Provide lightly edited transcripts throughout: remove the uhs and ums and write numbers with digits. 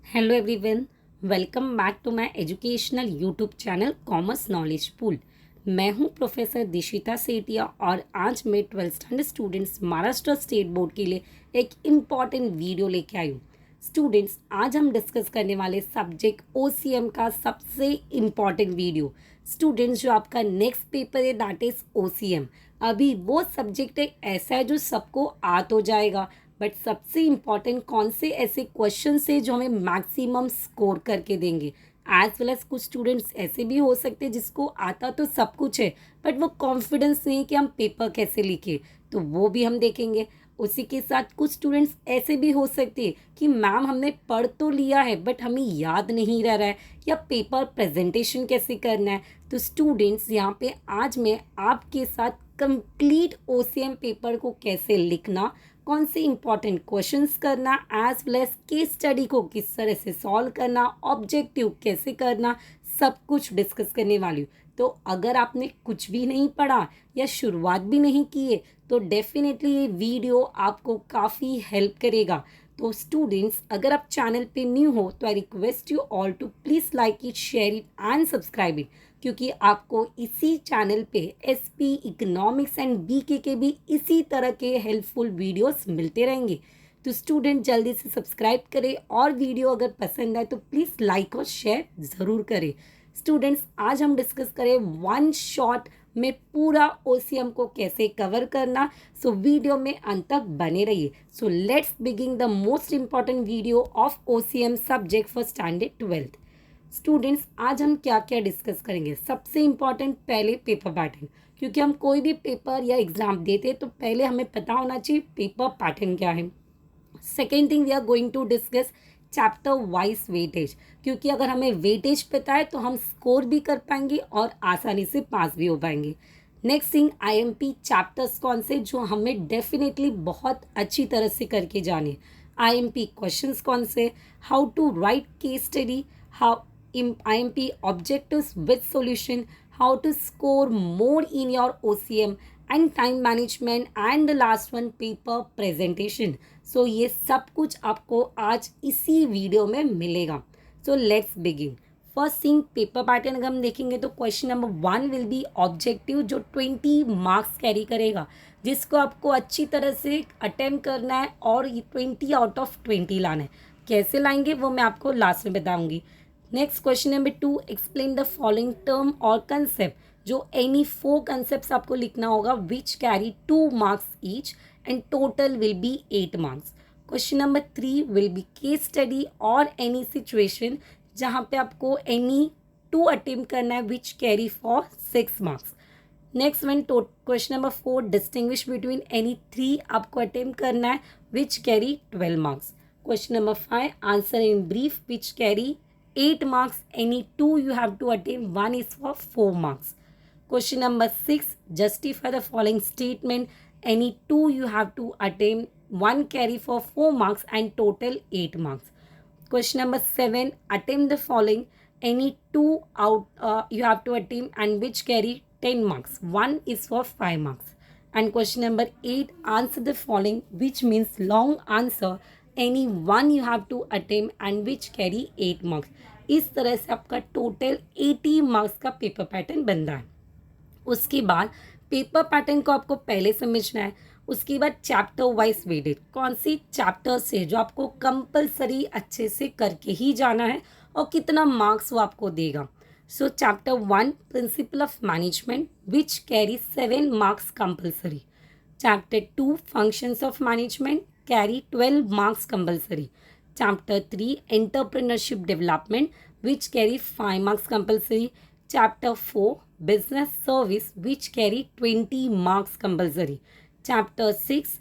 Hello everyone, welcome back to my educational YouTube channel commerce knowledge pool. मैं हूं professor Dishita Sethia और आज मैं 12th standard students Maharashtra state board के लिए एक इम्पॉर्टेंट वीडियो लेके आई हूँ। स्टूडेंट्स, आज हम डिस्कस करने वाले सब्जेक्ट ओसीएम का सबसे इम्पॉर्टेंट वीडियो। स्टूडेंट्स, जो आपका नेक्स्ट पेपर है दैट इज ओसीएम। अभी वो सब्जेक्ट एक ऐसा है जो सबको आ तो जाएगा, बट सबसे इम्पॉर्टेंट कौन से ऐसे क्वेश्चन से जो हमें मैक्सिमम स्कोर करके देंगे। एज वेल एज कुछ स्टूडेंट्स ऐसे भी हो सकते हैं जिसको आता तो सब कुछ है, बट वो कॉन्फिडेंस नहीं कि हम पेपर कैसे लिखे, तो वो भी हम देखेंगे। उसी के साथ कुछ स्टूडेंट्स ऐसे भी हो सकते हैं कि मैम हमने पढ़ तो लिया है बट हमें याद नहीं रह रहा है, या पेपर प्रेजेंटेशन कैसे करना है। तो स्टूडेंट्स, यहाँ पे आज मैं आपके साथ कंप्लीट ओसीएम पेपर को कैसे लिखना, कौन से इंपॉर्टेंट क्वेश्चंस करना, as well as case study को किस तरह से सॉल्व करना, ऑब्जेक्टिव कैसे करना, सब कुछ डिस्कस करने वाली हूँ। तो अगर आपने कुछ भी नहीं पढ़ा या शुरुआत भी नहीं की है तो डेफिनेटली ये वीडियो आपको काफ़ी हेल्प करेगा। तो स्टूडेंट्स, अगर आप चैनल पे न्यू हो तो I request you all to please like it, share it and subscribe it, क्योंकि आपको इसी चैनल पे एसपी, इकोनॉमिक्स एंड बीके के भी इसी तरह के हेल्पफुल वीडियोस मिलते रहेंगे। तो स्टूडेंट जल्दी से सब्सक्राइब करें और वीडियो अगर पसंद आए तो प्लीज़ लाइक और शेयर ज़रूर करें। स्टूडेंट्स, आज हम डिस्कस करें वन शॉट में पूरा ओसीएम को कैसे कवर करना। सो वीडियो में अंत तक बने रहिए। So let's begin the most important video of OCM subject for standard 12th। Students, आज हम क्या क्या डिस्कस करेंगे। सबसे इम्पॉर्टेंट पहले पेपर पैटर्न, क्योंकि हम कोई भी पेपर या एग्जाम देते तो पहले हमें पता होना चाहिए पेपर पैटर्न क्या है। Second thing, we are going to discuss chapter wise weightage, क्योंकि अगर हमें वेटेज पता है तो हम स्कोर भी कर पाएंगे और आसानी से पास भी हो पाएंगे। नेक्स्ट थिंग, आईएमपी चैप्टर्स कौन से जो हमें डेफिनेटली बहुत अच्छी तरह से करके जाने। आईएमपी क्वेश्चंस कौन से, how to write case study, how IMP objectives with solution, how to score more in your OCM, and time management, and the last one paper presentation. So ये सब कुछ आपको आज इसी वीडियो में मिलेगा। So let's begin. First thing, paper pattern अगर हम देखेंगे तो question number 1 will be objective, जो 20 मार्क्स कैरी करेगा, जिसको आपको अच्छी तरह से अटेम्प्ट करना है और ये 20 आउट ऑफ 20 लाना है। कैसे लाएंगे वो मैं आपको लास्ट में बताऊंगी। Next question number 2, explain the following term और कंसेप्ट, जो एनी 4 कंसेप्ट आपको लिखना होगा which carry 2 marks each and total will be 8 marks. Question number 3 will be case study और एनी सिचुएशन जहाँ पे आपको एनी 2 अटेम्प्ट करना है which carry for 6 marks. Next one, question number 4, distinguish between any 3 आपको अटेम्प्ट करना है which carry 12 marks. Question number 5, answer in brief which carry 8 marks, any 2 you have to attempt, 1 is for 4 marks. Question number 6, justify the following statement, any 2 you have to attempt, 1 carry for 4 marks and total 8 marks. Question number 7, attempt the following, any 2 out you have to attempt and which carry 10 marks, 1 is for 5 marks. And question number 8, answer the following, which means long answer, any 1 you have to attempt and which carry 8 marks. इस तरह से आपका total 80 marks का paper pattern बन रहा है। उसके बाद पेपर पैटर्न को आपको पहले समझना है। उसके बाद चैप्टर वाइज वेटेज, कौन सी चैप्टर्स है जो आपको कंपलसरी अच्छे से करके ही जाना है और कितना मार्क्स वो आपको देगा। सो chapter 1, principle of management which carry 7 marks compulsory. Chapter 2, functions of management, carry 12 marks compulsory. Chapter 3, entrepreneurship development, which carry 5 marks compulsory. Chapter 4, business service, which carry 20 marks compulsory. Chapter 6,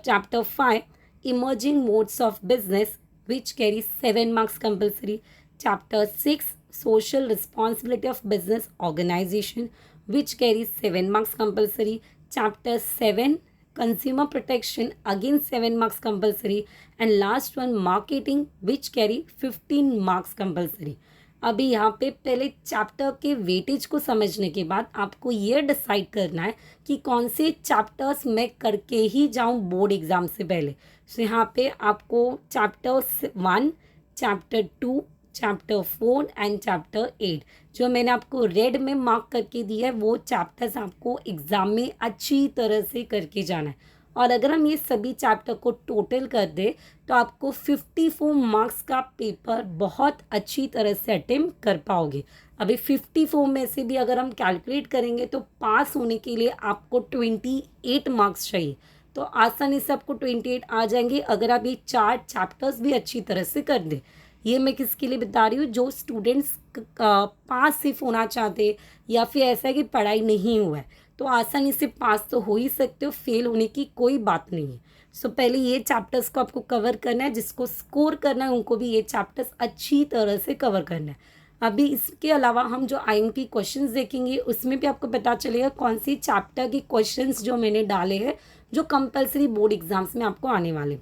Chapter 5, emerging modes of business, which carry 7 marks compulsory. Chapter 6, social responsibility of business organization, which carries 7 marks compulsory. Chapter 7, consumer protection, again 7 marks compulsory. And last one, marketing, which carry 15 marks compulsory. अभी यहाँ पे पहले chapter के weightage को समझने के बाद आपको ये डिसाइड करना है कि कौन से चैप्टर्स मैं करके ही जाऊँ बोर्ड एग्ज़ाम से पहले। सो यहाँ पे आपको chapter 1 chapter 2, chapter 4 and chapter 8। जो मैंने आपको रेड में मार्क करके दिया है वो चैप्टर्स आपको एग्ज़ाम में अच्छी तरह से करके जाना है। और अगर हम ये सभी चैप्टर को टोटल कर दें तो आपको 54 मार्क्स का पेपर बहुत अच्छी तरह से अटेम्प्ट कर पाओगे। अभी 54 में से भी अगर हम कैलकुलेट करेंगे तो पास होने के लिए आपको 28 मार्क्स चाहिए। तो आसानी से आपको 28 आ जाएंगे अगर आप ये 4 चैप्टर्स भी अच्छी तरह से कर दें। ये मैं किसके लिए बता रही हूँ, जो स्टूडेंट्स पास सिर्फ होना चाहते या फिर ऐसा है कि पढ़ाई नहीं हुआ है तो आसानी से पास तो हो ही सकते हो, फेल होने की कोई बात नहीं है। सो पहले ये चैप्टर्स को आपको कवर करना है, जिसको स्कोर करना है उनको भी ये चैप्टर्स अच्छी तरह से कवर करना है। अभी इसके अलावा हम जो आईएमपी क्वेश्चंस देखेंगे उसमें भी आपको पता चलेगा कौन सी चैप्टर के क्वेश्चंस जो मैंने डाले हैं जो कंपलसरी बोर्ड एग्जाम्स में आपको आने वाले।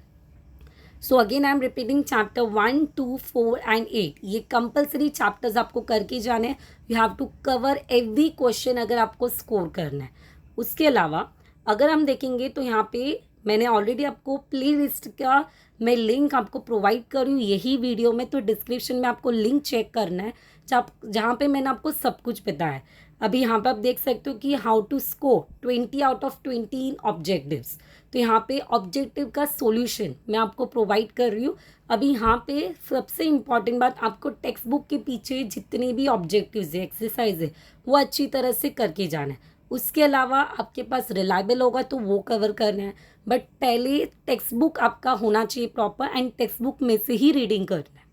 So again I am repeating chapter 1, 2, 4 and 8। ये कंपलसरी चैप्टर्स आपको करके जाने हैं। You have to cover every question अगर आपको स्कोर करना है। उसके अलावा अगर हम देखेंगे तो यहाँ पे मैंने ऑलरेडी आपको प्ले लिस्ट का मैं लिंक आपको प्रोवाइड कर रही हूँ यही वीडियो में, तो डिस्क्रिप्शन में आपको लिंक चेक करना है जहाँ पे मैंने आपको सब कुछ बताया है। अभी यहाँ पे आप देख सकते हो कि how to score 20 out of 20 objectives. तो यहाँ पे ऑब्जेक्टिव का सॉल्यूशन मैं आपको प्रोवाइड कर रही हूँ। अभी यहाँ पे सबसे इम्पॉर्टेंट बात, आपको टेक्स्ट बुक के पीछे जितने भी ऑब्जेक्टिव्स है, एक्सरसाइज है, वो अच्छी तरह से करके जाना है। उसके अलावा आपके पास रिलायबल होगा तो वो कवर करना है, बट पहले टेक्स्ट बुक आपका होना चाहिए प्रॉपर एंड टेक्स्ट बुक में से ही रीडिंग करना है।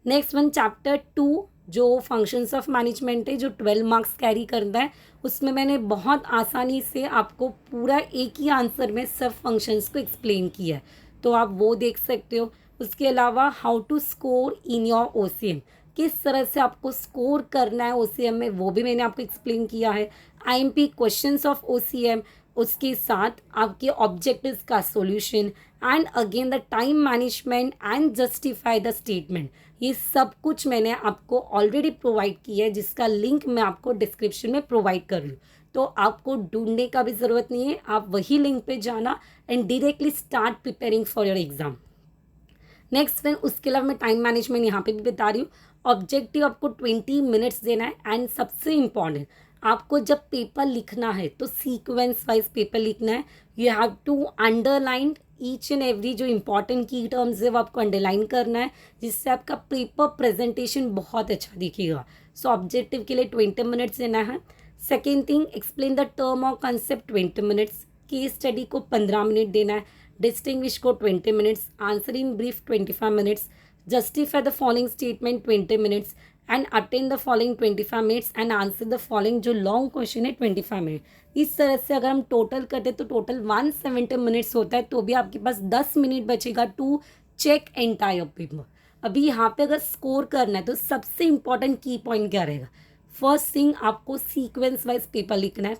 नेक्स्ट वन चैप्टर 2 जो फंक्शंस ऑफ मैनेजमेंट है, जो 12 मार्क्स कैरी करता है, उसमें मैंने बहुत आसानी से आपको पूरा एक ही आंसर में सब फंक्शंस को एक्सप्लेन किया है, तो आप वो देख सकते हो। उसके अलावा how to score in your OCM, किस तरह से आपको स्कोर करना है ओसीएम में, वो भी मैंने आपको एक्सप्लेन किया है। आईएमपी क्वेश्चंस ऑफ ओसीएम, उसके साथ आपके ऑब्जेक्टिव्स का solution and again the time management and justify the statement, ये सब कुछ मैंने आपको ऑलरेडी प्रोवाइड किया है, जिसका लिंक मैं आपको डिस्क्रिप्शन में प्रोवाइड कर रही हूँ। तो आपको ढूंढने का भी ज़रूरत नहीं है, आप वही लिंक पे जाना and directly start preparing for your exam. Next फिर उसके अलावा मैं टाइम मैनेजमेंट यहाँ पे भी बता रही हूँ। ऑब्जेक्टिव आपको 20 मिनट्स देना है एंड सबसे इम्पॉर्टेंट, आपको जब पेपर लिखना है तो सीक्वेंस वाइज पेपर लिखना है। You have to underline each and every जो इंपॉर्टेंट की टर्म्स है वो आपको अंडरलाइन करना है, जिससे आपका पेपर प्रेजेंटेशन बहुत अच्छा दिखेगा। सो ऑब्जेक्टिव के लिए 20 मिनट्स देना है। Second thing, explain the term और कंसेप्ट 20 मिनट्स। केस स्टडी को 15 मिनट देना है। डिस्टिंग्विश को 20 minutes. Answer in brief 25 minutes. Justify the following statement 20 minutes and attend the following 25 minutes and answer the following जो long question है 25 minute. इस तरह से अगर हम टोटल करते तो टोटल 170 मिनट्स होता है, तो भी आपके पास 10 मिनट बचेगा टू चेक एंटायर पेपर। अभी यहाँ पे अगर स्कोर करना है तो सबसे इंपॉर्टेंट की पॉइंट क्या रहेगा? फर्स्ट थिंग, आपको सीक्वेंस वाइज पेपर लिखना है।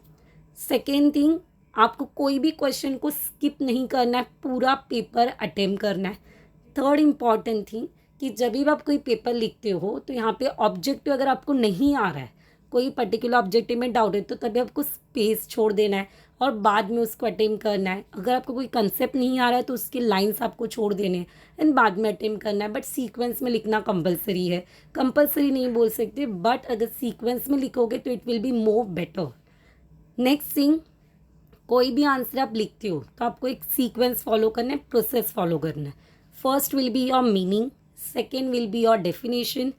सेकेंड थिंग, आपको कोई भी क्वेश्चन को स्किप नहीं करना है, पूरा पेपर अटेम्प्ट करना है। थर्ड इम्पॉर्टेंट थिंग कि जब भी आप कोई पेपर लिखते हो तो यहाँ पे ऑब्जेक्टिव अगर आपको नहीं आ रहा है, कोई पर्टिकुलर ऑब्जेक्टिव में डाउट है, तो तभी आपको स्पेस छोड़ देना है और बाद में उसको अटेम्प्ट करना है। अगर आपको कोई कंसेप्ट नहीं आ रहा है तो उसके लाइंस आपको छोड़ देने हैं एंड बाद में अटेम्प्ट करना है। बट सीक्वेंस में लिखना कंपलसरी है, कंपलसरी नहीं बोल सकते, बट अगर सीक्वेंस में लिखोगे तो it will be more better. Next thing, कोई भी आंसर आप लिखते हो तो आपको एक सीक्वेंस फॉलो करना है, प्रोसेस फॉलो करना है। First will be your meaning, second will be your definition,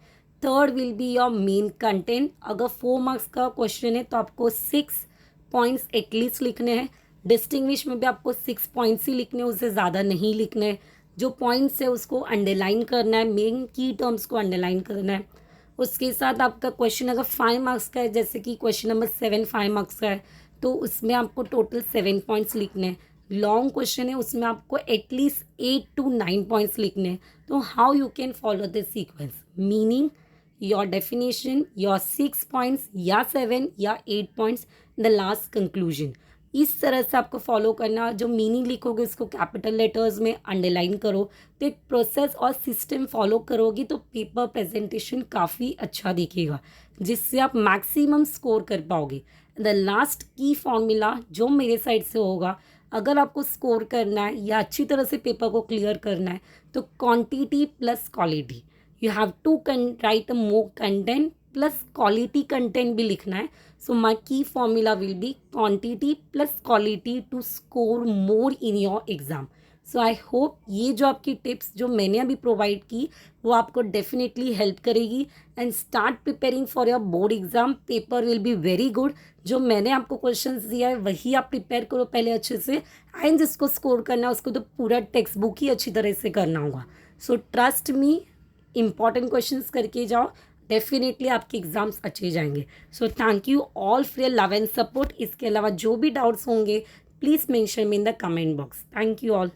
third will be your main content. अगर 4 मार्क्स का क्वेश्चन है तो आपको 6 पॉइंट्स एटलीस्ट लिखने हैं। डिस्टिंग्विश में भी आपको 6 पॉइंट्स ही लिखने हैं, उससे ज़्यादा नहीं लिखने हैं। जो पॉइंट्स है उसको अंडरलाइन करना है, मेन की टर्म्स को अंडरलाइन करना है। उसके साथ आपका क्वेश्चन अगर 5 मार्क्स का है, जैसे कि क्वेश्चन नंबर 7 5 मार्क्स का है, तो उसमें आपको टोटल 7 पॉइंट्स लिखने हैं। लॉन्ग क्वेश्चन है उसमें आपको एटलीस्ट 8 to 9 पॉइंट्स लिखने हैं। तो how you can follow this sequence? Meaning, your definition, your 6 points या 7 या 8 पॉइंट्स, द लास्ट कंक्लूजन। इस तरह से आपको फॉलो करना। जो मीनिंग लिखोगे उसको कैपिटल लेटर्स में अंडरलाइन करो, तो एक प्रोसेस और सिस्टम फॉलो करोगी तो पेपर प्रेजेंटेशन काफ़ी अच्छा दिखेगा, जिससे आप मैक्सिमम स्कोर कर पाओगे। द लास्ट की फॉर्मूला जो मेरे साइड से होगा, अगर आपको स्कोर करना है या अच्छी तरह से पेपर को क्लियर करना है तो quantity plus quality. You have to write a more content plus quality content भी लिखना है. So my key formula will be quantity plus quality to score more in your exam. So I hope ये जो आपकी tips जो मैंने अभी provide की वो आपको डेफिनेटली हेल्प करेगी. And start preparing for your board exam. Paper will be very good. जो मैंने आपको क्वेश्चंस दिया है वही आप प्रिपेयर करो पहले अच्छे से. एंड जिसको स्कोर करना है उसको तो पूरा टेक्स्ट बुक ही अच्छी तरह से करना होगा. So trust me, important questions करके जाओ, डेफिनेटली आपके एग्जाम्स अच्छे जाएंगे. So thank you all for your love and support. इसके अलावा जो भी डाउट्स होंगे please mention me in the comment box. Thank you all.